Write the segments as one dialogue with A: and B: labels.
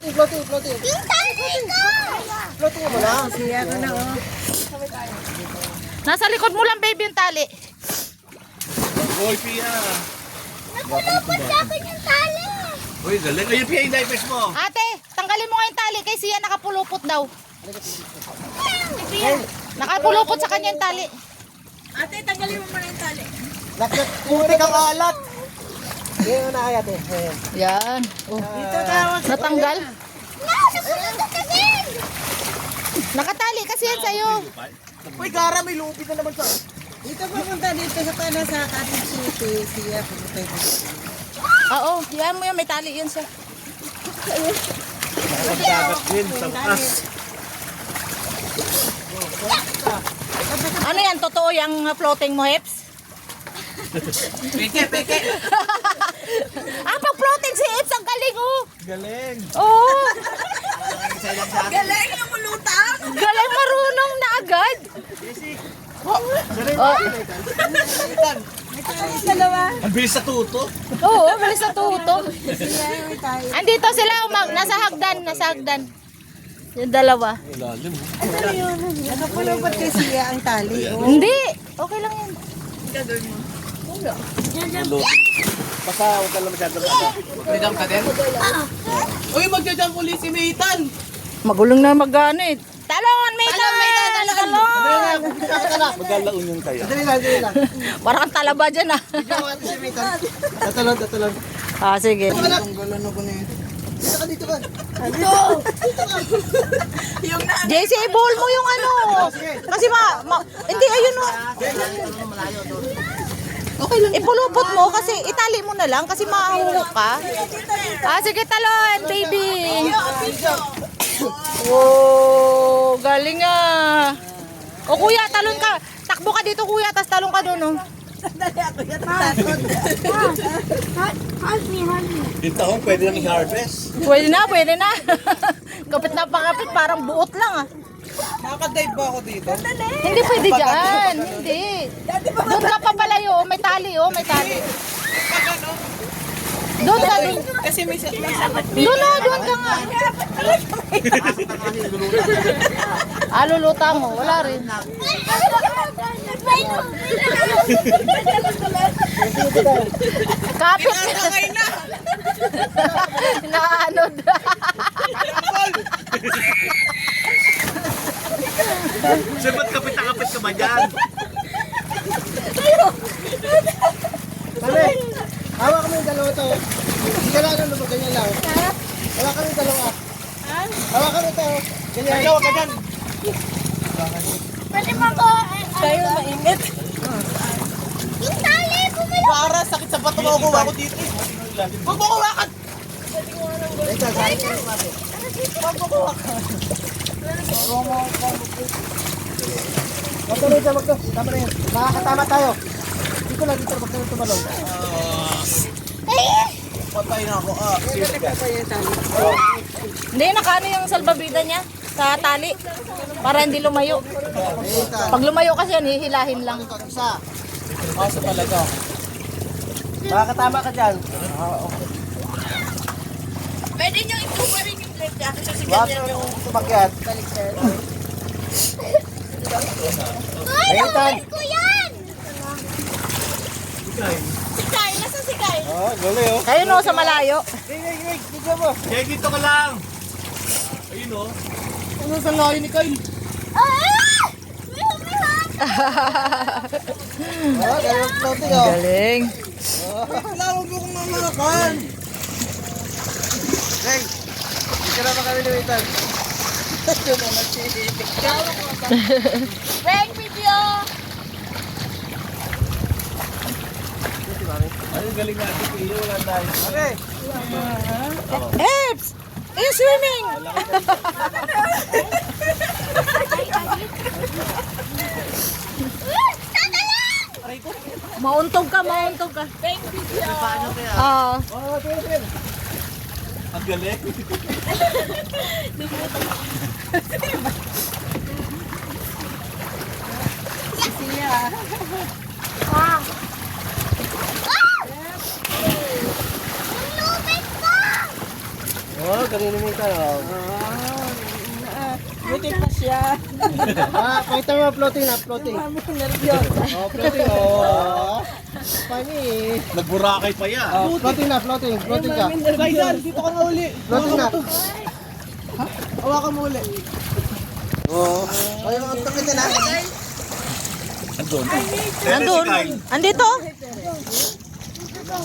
A: Floating. Yung tali ko! Floating mo lang. Siya ko na, oh.
B: Nasa likod mo lang, baby, yung tali.
C: Hoy, Pia.
A: Nakulupot sa akin yung tali.
C: Uy, galing. Ayun, Pia, yung diapers mo.
B: Ate, tanggalin mo nga yung tali kay siya nakapulupot daw. Nakapulupot sa kanya yung tali.
D: Ate, tanggalin mo muna yung tali.
A: Puti kang alat. Yan na kaya, te.
B: Yan. Oh.
D: Dito tawag.
B: Natanggal.
A: Nakulupot kasi.
B: Nakatali kasi yan sa'yo.
A: Uy, Gara, may lupit na naman sa...
D: Dito pupunta dito sa kana sa Cottage City. Siya pupunta dito.
B: Oo, yan mo yan, may tali yan siya.
C: Dagat din, tangkas.
B: Ano yan, totoo yung floating mo, Heps?
C: Peke.
B: Pag floating si Heps, ang galing, oh.
C: Galing.
B: Oo.
D: Galing yung mulutang!
B: Galing marunong na agad. Oh.
D: Dalawa.
C: Ang bilis sa tuto.
B: Oo, malis na tuto.
D: Siya may tayo.
B: Andito sila, nasa hagdan. Yung dalawa.
C: Lalim.
D: Nakapulupot kay siya ang tali. Oh.
B: Hindi, okay lang yan.
C: Basta huwag ka lang masyadong ano. Freedom ka din? Uy, magja-jump ulit si Maytan.
B: Magulong na magana eh. Talon, Maytan! Talon!
C: Magalaon yung kayo.
A: Dali lang.
B: Parang kang talaba dyan ah.
A: Video ko natin si Mitan. Tatalon.
B: Ah, sige.
D: Ang gulo ko na yun.
A: Dito ka.
D: Yung na.
B: JC, i-bowl mo yung ano. Kasi hindi, ayun o. Okay lang. Ipulupot mo kasi itali mo na lang kasi mahuhulog ka. Ah, sige, talon, baby. Oh, galing ah. O kuya, talon ka. Takbo ka dito kuya, tas talon ka doon oh.
D: Dali ako yan. Takot.
C: Yung taong pwede nang i-harvest.
B: Pwede na. Kapit na pakapit, parang buot lang ah.
D: Nakaka-dive ba ako dito?
B: Hindi pwede dyan. Hindi. Doon ka pa palayo. May tali. May tali. Doon ka.
D: Kasi may
B: Doon ka nga. Luluta mo. Wala rin. Kapit. Naanod.
C: Sir, ba't kapit na kapit ka ba dyan?
A: Mami, hawa kami yung dalawa to. Hindi ka lang ano, ganyan lang. Hawa kami yung dalawa. Hawa kami ito. Ganyan.
C: Ayaw ka dyan.
A: Pwede mo ko.
D: tayo mainit.
A: Yung tali, bumalik.
C: Para, sakit sa bato makukuha ko dito. Huwag mo kuwakan!
A: Magtuloy siya, tama na yun. Makakatama tayo. Dito lang, dito lang tumalong.
C: Patay na ako.
B: Hindi, nakaano yung salbabida niya sa tali para hindi lumayo. Pag lumayo kasi yan, hihilahin lang.
A: Isa. Sa talaga. Makakatama ka dyan.
D: Pwede nyo itupa rin yung plate niya kasi si
A: Huwag
D: ganyan
A: yung tumakyat. Maytan.
D: ko yan! Si Kai, nasa si Kai?
A: Gulo yun.
B: Ayun o, sa malayo.
A: Wait, dito mo.
C: Kaya dito ka lang. Ayun o.
A: Ano sa layo ni Kyle? Ganyan floating oh.
B: Galing.
A: Lawag mo kung mamakan. Hey, hindi ka naman kami lumitan.
D: Prank video!
C: Ay, galing natin. Iyo, wala tayo.
A: Okay.
B: Eps! Yung swimming! Mauntog ka.
D: Prank video!
B: Ah.
A: Oh, Philippine.
C: Ang galing.
A: Oh, ganun naman tayo.
D: Buti pa siya.
A: Pakita mo, floating na, floating.
D: Nervyosa.
A: Oh, floating. Oh. Funny.
C: Nagburakay pa yan.
A: Oh, floating na, floating. Floating ka.
C: Kaidan, dito ka nga uli.
A: Floating na.
C: Hawakan mo uli.
A: Oo. Ay, mga takit na.
C: Andun.
B: Nandun. Andito.
D: Si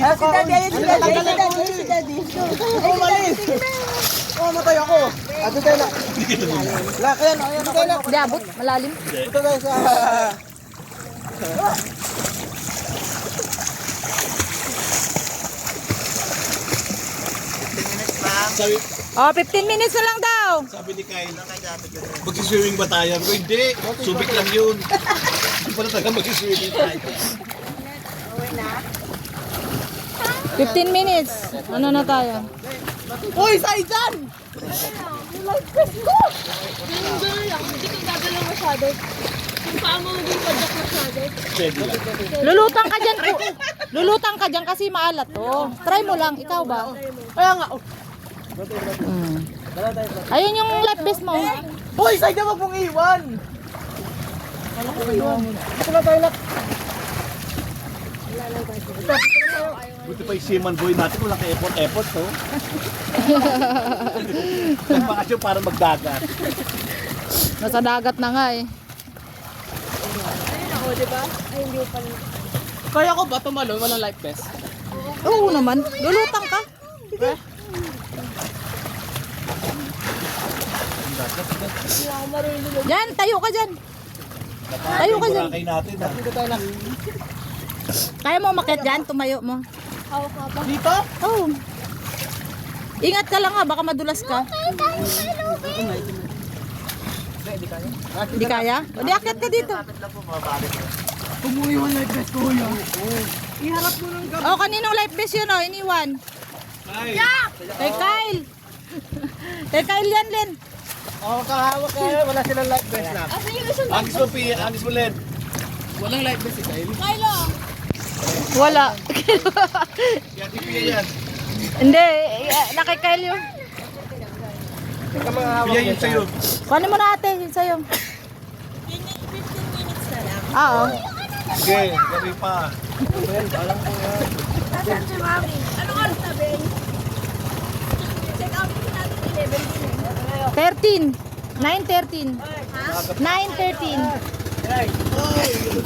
D: Daddy, ayun si Daddy. Ayun si Daddy.
A: Umalis. Mamatay ako. Ato tayo na. Lak, ayan. Ayan tayo na.
B: Hindi abot. Malalim.
A: Ito tayo sa...
C: Sabi,
B: Oh, 15 minutes na lang daw.
C: sabi ni Kyle, magsiswimming ba tayo? Pero hindi, subik lang yun. Hindi pala talaga magsiswimming tayo.
B: 15 minutes. Ano na tayo?
C: Uy, Saijan!
E: Hindi ka gagalaw masyado. Yung paa mo hindi padyak masyado.
C: Pwede lang.
B: Lulutang ka dyan. Lulutang ka dyan kasi maalat to. Try mo lang. Ikaw ba?
C: Kaya nga,
B: Ayun yung life vest mo.
C: Uy, Saijan, wag mong iwan!
A: Ito na tayo, Lak.
C: Buti pa yung seaman boy natin, walang ka-effort, to. Nagpakasyon para magdagat.
B: Nasa dagat na nga eh.
E: Ako, di ba? Ay, hindi ko pala.
C: Kaya ko ba tumalon, walang life vest?
B: Oo naman. Lulutang ka.
E: Hindi ako marunong.
B: Yan, tayo ka dyan. Tayo ka dyan.
C: Burakay natin, ha?
A: Ito tayo, Lak.
B: Kaya mo umakyat dyan, tumayo mo.
E: Hawak ka ba?
C: Dito?
B: Oh. Ingat ka lang ha, baka madulas ka. Di kaya? O di akyat ka dito.
C: Umuiwan life vest ko yun.
B: Oh, kaninong life vest yun oh, iniwan.
C: Ay,
B: Kay Kyle. Kay Kyle yan, Len.
A: Oh, kahawak kayo. Wala silang life vest, Lak.
E: Asa yung isang
C: Agis mo, Pia, agis mo, Len. Walang life vest si Kyle.
E: Kylo?
B: Wala.
C: Yan, si Pia yan.
B: Hindi, na kay Kyle yun.
A: Ito mga hawak.
C: Pia yun sa'yo.
B: Kunin mo na ate, yun sa'yo.
D: 15 minutes na lang.
B: Oo.
C: Sige, gabi pa.
E: Nasaan si Mami? Ano oras na, Ben? Check out ko natin 11 din eh.
B: 13. 9:13. 9:13.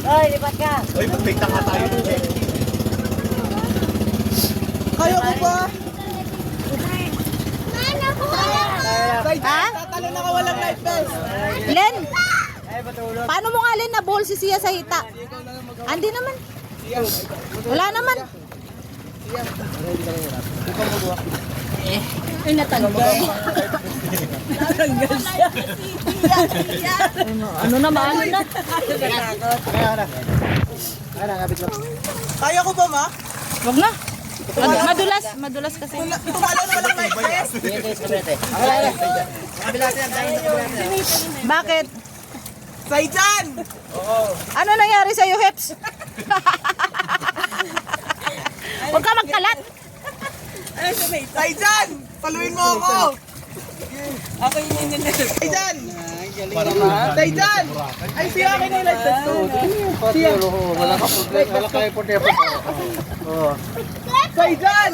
D: Oy, lipat ka.
C: Uy, magpikta nga tayo ng check.
A: Kaya ko ba?
B: Ha?
A: Tatalo na ka walang life vest.
B: Len? Paano mo nga Len na ball si Sia sa hita? Andi naman. Wala naman.
D: Ay, natanggal.
B: Ano naman? Ano na?
A: Kaya na. Kaya na, kapit lang.
C: Kaya ko ba, ma?
B: Wag na. Madulas. Madulas kasi.
C: Tumalon walang life vest.
B: Bakit?
C: Saijan!
B: Ano nangyari sa'yo, Heps? Huwag ka magkalat.
C: Saijan! Paluin mo ako!
D: Ako yung nininin.
C: Saijan! Saijan! Ay, siya akin na yung life vest ko.
A: Siya. Wala ka problema. Wala ka effort. Oh.
C: Saijan!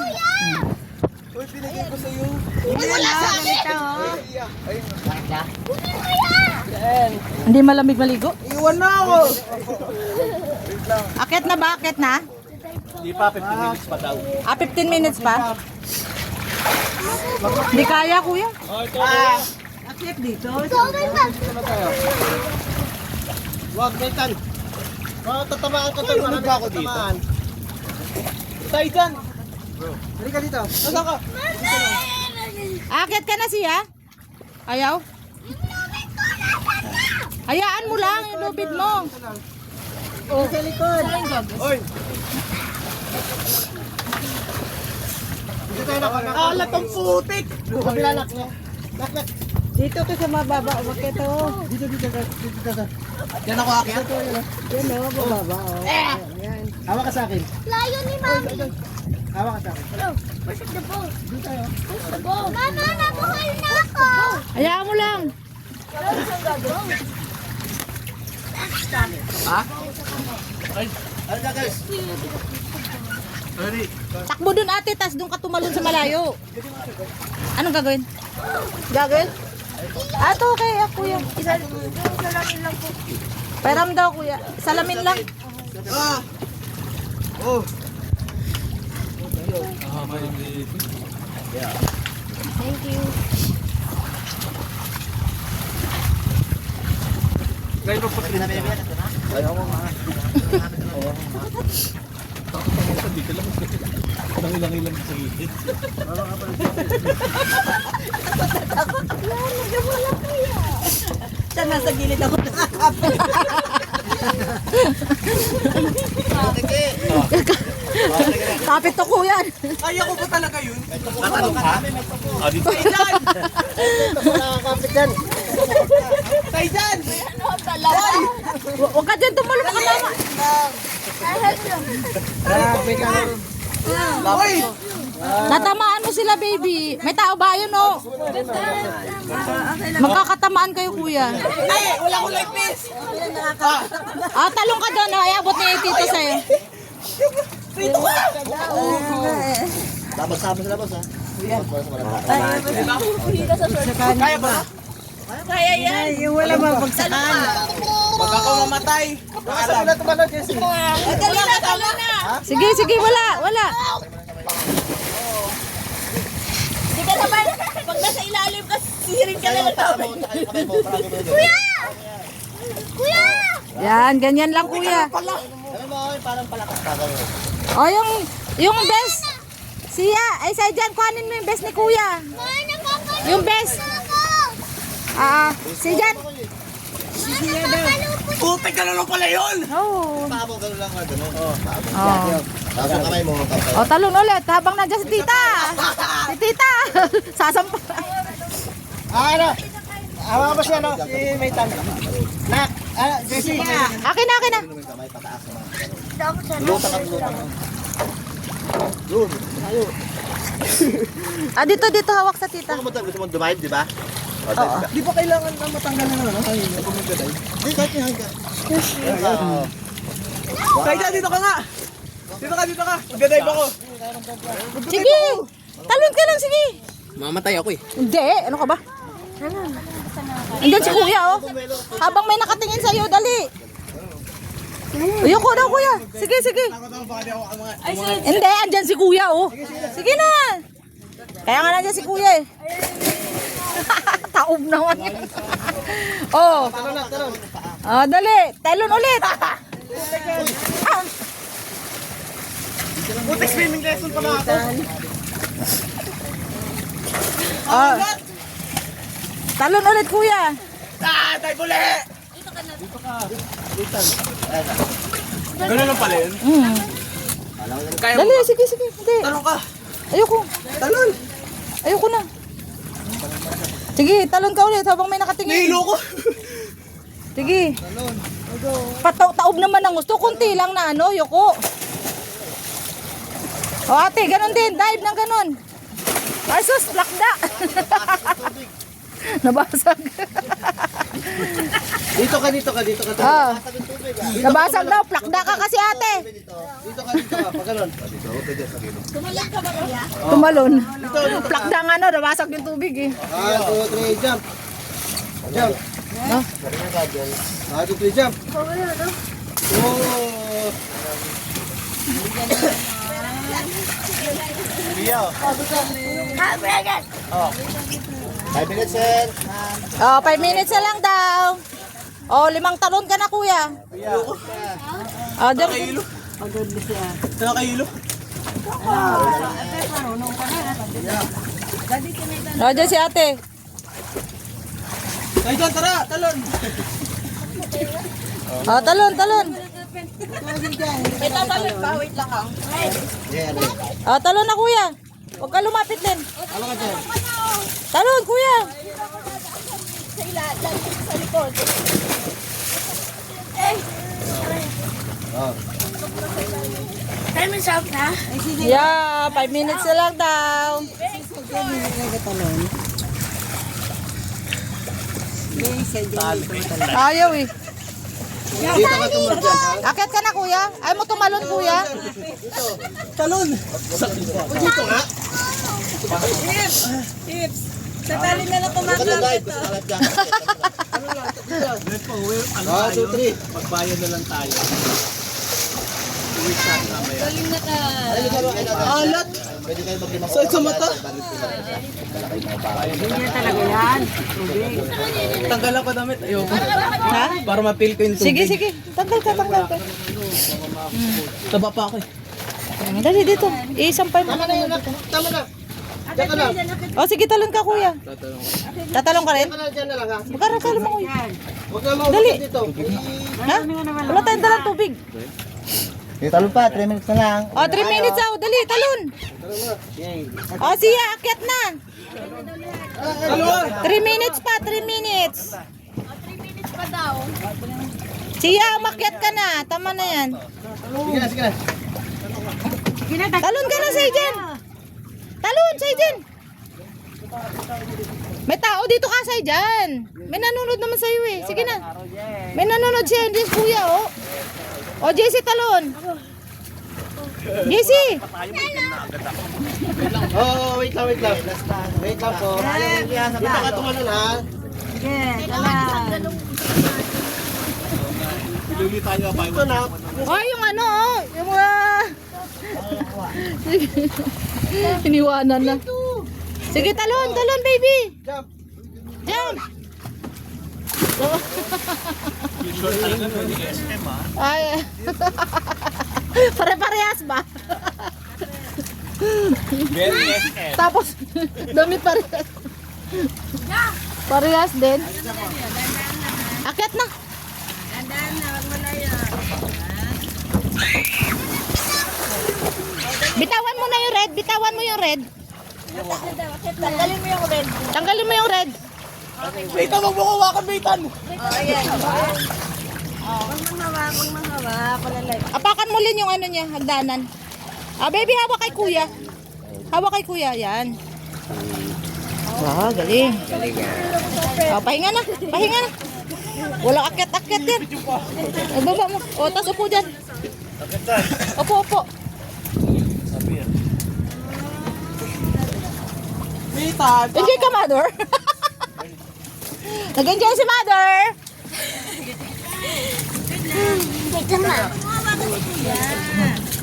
B: Hindi malamig maligo?
C: Iwan na ako!
B: Akit na ba? Akit na?
C: Di pa, 15 minutes pa daw.
B: 15 minutes pa? Hindi kaya, kuya.
D: Akit dito.
A: Wag, Nathan. Oh, tatamaan ko to.
C: Tulog ba ako dito?
A: Tatamaan.
C: Saijan!
A: Halika dito.
C: Nasaan ka?
B: Akit ka na siya? Ayaw? Hayaan mo lang yung lubid mo.
A: Oh, sa likod.
C: Oy!
A: Dito tayo na.
C: Alat ang putik!
A: Kabila, Lak. Lak.
D: Dito ka sa mababa. Bakit to?
A: Dito.
C: Yan ako akyat.
D: Yan o, bababa. Oh.
A: Hawak ka sa akin.
E: Layo ni Mami.
A: Hawa ka sa akin.
E: Mama, nabuhay na ako!
B: Hayaan mo lang.
A: Ano na guys?
C: Sorry.
B: Takbo dun ate, tas dun ka tumalon sa malayo. Anong gagawin? Gagawin? Ah, ito okay, kuya.
E: Salamin lang po.
B: Pairam daw kuya. Salamin lang.
A: Ah! Oh!
E: Thank you.
C: Ngayon pa pati na bebe.
A: Ayaw mo mga.
C: Dito lang. Ilang sa gilid.
D: Siya nasa gilid ako nakakapit.
B: Kapit to kuya.
C: Ayaw ko pa talaga yun. Tatanong ka? Ah, dito.
A: Nakakapit yan.
C: Tay dyan!
B: Huwag ka dyan tumalon ka tama.
A: Grabe ka.
C: Hoy!
B: Natamaan mo sila baby. May tao ba yun oh? Magkakatamaan kayo kuya.
C: Ay! Wala ko like this!
B: Ah, talong ka doon. Ay, abot ni tito sa'yo.
A: Dapat sama sila boss ha.
C: Kaya ba?
E: Kaya yan.
D: Ay, yung wala mabagsakan.
C: Pag ako mamatay,
A: Saan na tumalon Jesse?
E: Dali na, dali na.
B: Sige, sige, wala.
E: Hindi ka naman. Pag nasa ilalim ka, sihirin ka na lang namin. Kuya! Kuya!
B: Yan, ganyan lang kuya.
A: Alam mo, parang palakas ka gano'n.
B: O, yung best. Siya, ay sa dyan, kuhanin mo yung best ni kuya. Yung best. Si Jan.
C: putik ka na lang pala yun!
B: Oh.
A: Pabo gano'n lang ka gano'n. Oo, pabo.
B: Oh.
A: Tapos ang kamay mo.
B: O, talon ulit habang nandiyan si tita. Si tita. Sasampa.
A: Ano? Hawa ba siya no? Si Maytan. Nak! Jesse!
B: Akin na, akin na.
A: Kamay pataas naman. Lutang at lutang. Yun. Tayo.
B: Ah, dito hawak sa tita.
A: Gusto mo dumayad, di ba?
B: Oo.
A: Di ba kailangan na matanggal na ano? Ay, kung magdaday. Di, kahit yan ka.
C: Tay dyan, dito ka nga! Dito ka! Magdadive ako!
B: Sige. Talon ka lang, sige.
C: Mamatay ako eh.
B: Hindi, ano ka ba? Andyan si kuya, oh. Habang may nakatingin sa'yo, dali. Ayoko daw, kuya. Sige, sige. Hindi, andyan si kuya, oh. Sige na. Kaya nga nandiyan si kuya, eh. Taob naman yun. Oh.
A: Talon na, talon.
B: Oh, dali. Talon ulit. Ah.
C: Putik swimming lesson pa na ako.
B: Oh. Talon ulit, kuya.
C: Ah! Tay puli! Ganun lang pala yun. Kaya mo
B: Dali,
C: ba?
B: sige, sige. Hindi.
C: Tanong ka!
B: Ayoko.
C: Talon!
B: Ayoko na. Sige, talon ka ulit habang may nakatingin.
C: Nahilo ko!
B: Sige. Taob naman ang gusto. Kunti lang na ano, yoko. O ate, ganun din. Dive ng ganun. Ay sus, lakda. Nabasag.
A: Dito ka.
B: Ah. Nabasag daw. Plakda ka kasi ate.
A: Dito ka. Pag ganun. Dito, okay dyan sa gilid.
B: Tumalon. Plakda nga no, nabasag yung tubig eh.
A: 1, 2, 3, jump. Jump.
B: Ah.
A: 1, 2, 3, jump. Oh. Leo. Oh. 5 minutes, sir.
B: Oh, 5 minutes na lang daw. Oh, 5 talon ka na kuya. Oh,
C: Nakahilo. Nakahilo.
B: oh, dyan si ate.
C: Tay dyan, tara! Talon!
B: Oh, talon.
E: Ito talon pa, wait lang ah.
A: Yeah,
B: Oh, talon na kuya. Huwag ka lumapit din.
A: Ano ka dyan?
B: Talon kuya.
E: Sa ilalim, sa likod. Eh,
A: Oh.
E: 10 minutes out na.
B: Yeah, 5 minutes na lang daw. Ayaw eh.
A: Dito ka tumulog dyan, ha?
B: Akit ka na kuya. Ay mo tumalon kuya.
A: Talon! Dito nga!
D: Tips. Sa tali na lang
A: Ano ka na, guys? Basta kalat dyan. Ah, 2, 3.
C: Magbayad na lang tayo.
A: Alat! Pwede kayo maglimang oras. Sa mata?
C: Tanggalan ko damit. Ayoko. Ha? Para ma-feel ko yung tubig.
B: Sige, sige. Tanggal ka, tanggal ka.
C: Taba pa ako eh.
B: Dali dito. Isampay mo.
A: Tama na yun, nak. Tama na. Diyan ka na.
B: O sige, talon ka kuya. Tatalon ka rin?
A: Diyan ka na, dyan na lang, ha?
B: Magkaratalon mo kuya.
A: Huwag na
B: Dali.
A: maubos dito.
B: Ha? Wala tayong dalang tubig.
A: Talon pa, 3 minutes na lang.
B: O, 3 minutes daw. Dali, talon. O, siya, akyat na. 3 minutes pa, 3 minutes.
E: 3 minutes pa daw.
B: Siya, umakyat ka na. Tama na yan.
A: Sige na, sige na.
B: Talon ka na, Sayjan. Talon, Sayjan. May tao dito ka, Sayjan. May nanonood naman sa'yo eh. Sige na. May nanonood siya. Hindi kuya, oh. O, JC, talon. JC.
A: Oh, wait lang, wait lang. Wait lang po. Dito ka tumalon, ha?
C: Iluli tayo pa.
A: Ito na.
B: O, yung ano, oh. Yung mga... Iniwanan na. Sige, talon, talon, baby.
A: Jump.
B: Jump. Ay. Pare-parehas ba? Tapos, damit parehas. Parehas din. Akyat na. Bitawan mo na yung red. Bitawan mo yung red.
E: Tanggalin mo yung red.
B: Tanggalin mo yung red.
C: Bita, magbukawakan, Bitan!
B: Apakan mo din yung ano niya, hagdanan. Ah, baby, hawak kay kuya. Hawak kay kuya, yan. Wow, galing. Oh, pahinga na, pahinga na. Walang akyat-akyat yan. O, baba mo. O, tas upo dyan. Opo, opo.
C: Bitan!
B: Enjoy ka, mother. Nag-enjoy si mother.
E: Teka na.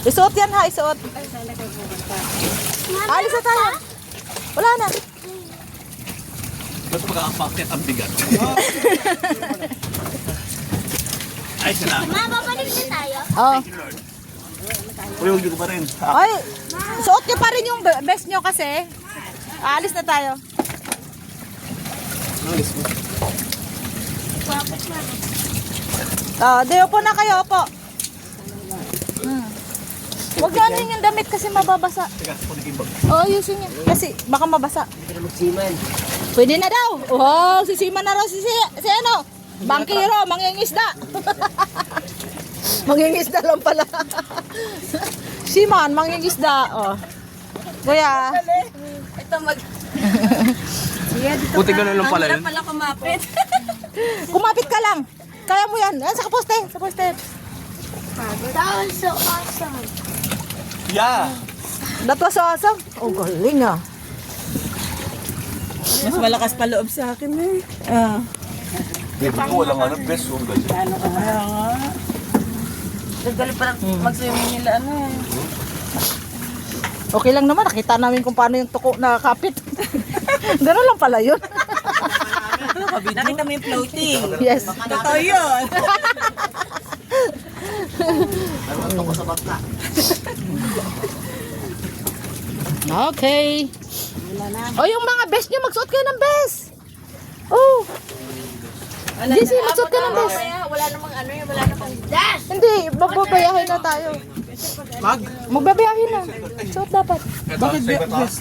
B: Isuot yan ha, isuot. Alis na tayo. Wala na.
C: Ba't magkakapakit ang bigat? Ay, salamat.
E: Mababalik na tayo.
B: Oh.
C: Uy, huwag ko pa rin.
B: Ay, suot niyo pa rin yung best niyo kasi. Alis na tayo. Oh, di upo na kayo, upo. Huwag na ano yung damit kasi mababasa. Oo, ayusin niya. Kasi baka mabasa. Pwede na daw. Oh, sisiman na raw si ano? Bangkiro, mangingisda. Mangingisda lang pala. Siman, mangingisda. Oh. Kuya.
E: Ito mag...
C: Puti ganun lang pala yun.
E: Pala kumapit.
B: Kumapit ka lang. Kaya mo yan. Sa poste. Sa poste.
E: That was so awesome.
C: Yeah!
B: That was awesome. Oh, galing ah.
D: Mas malakas pa loob sa akin eh.
C: Dito ko walang ano, best yung ganyan.
D: Nagdali pa mag-swimming nila ano eh.
B: Okay lang naman. Nakita namin kung paano yung tuko nakakapit. Ganun lang pala yun.
D: Nakita mo yung floating.
B: Yes.
D: Totoo yun.
B: Okay. O yung mga best nyo, magsuot kayo ng best. Oh. JC, magsuot ka ng best.
E: Wala namang ano yun. Wala namang dash.
B: Hindi, magbabayahin na tayo. Magbabayahin na. Suot dapat.
C: Bakit best?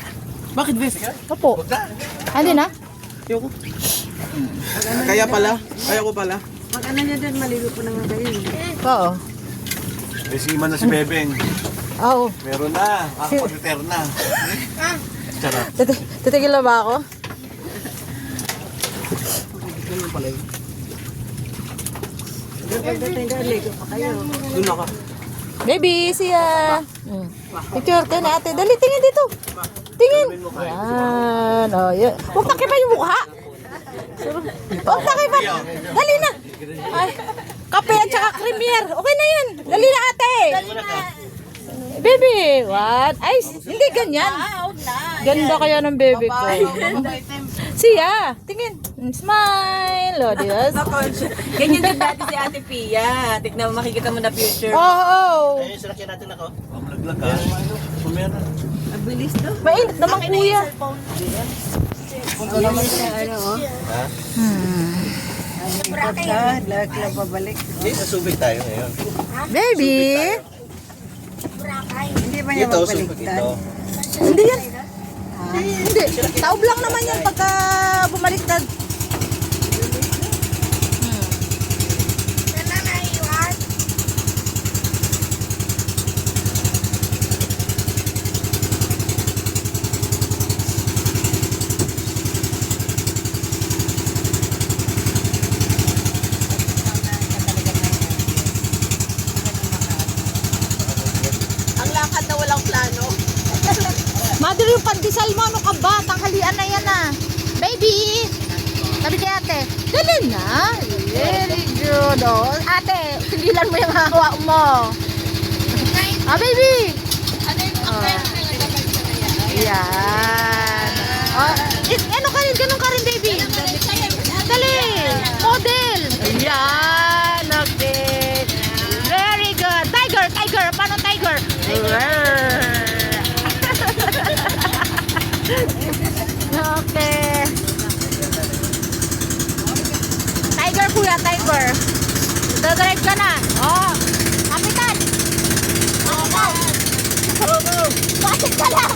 D: Bakit best?
B: Opo. Hindi na?
D: Ayoko.
C: Kaya pala? Kaya ko pala.
D: Pag ano niya din, maligo po naman kayo.
B: Oo.
F: May siman na si Bebeng.
B: Oo.
F: Meron na. Ako pag-return na. Charot.
B: Titigil na ba ako?
C: Doon ako.
B: Baby, siya. Picture tayo na ate. Dali, tingin dito. Tingin. Yan. Oh, yan. Huwag takipa yung mukha. Huwag takipa. Dali na. Ay, kape at saka creamier. Okay na yan. Dali na ate. Baby, what? Ay, hindi ganyan. Ganda kaya ng baby ko. Siya, tingin. Smile. O, di ba?
E: Ganyan din dati si Ate Pia. Tignan mo, makikita mo na future.
B: Oo.
A: Ayun, sinakyan natin ako.
F: Pamlaglag ka. Pumera.
B: Mainit naman kuya.
D: Lag lang pabalik.
A: Hindi, nasubig tayo ngayon.
B: Baby.
D: Hindi ba niya
A: Ito,
D: mabaliktad?
A: subig ito.
B: Hindi yan. Hindi. Taob lang naman yan pagka bumaliktad.
E: Ang lakad na walang plano.
B: Mother, yung pandesal mo, ano ka ba? Tanghalian na yan ah. Baby! Sabi kay ate, dali na. Very good. Oh. Ate, tigilan mo yung hawa mo. Ah, baby!
E: Ano yung
B: Yan. Oh, ano ka rin? Ganun ka rin, baby. Dali. Model. Ayan. Okay. Very good. Tiger, tiger. Paano tiger? Okay. Tiger kuya, tiger. Dadrive ka na. Oh. Kapitan. Oh, go. Bakit ka lang?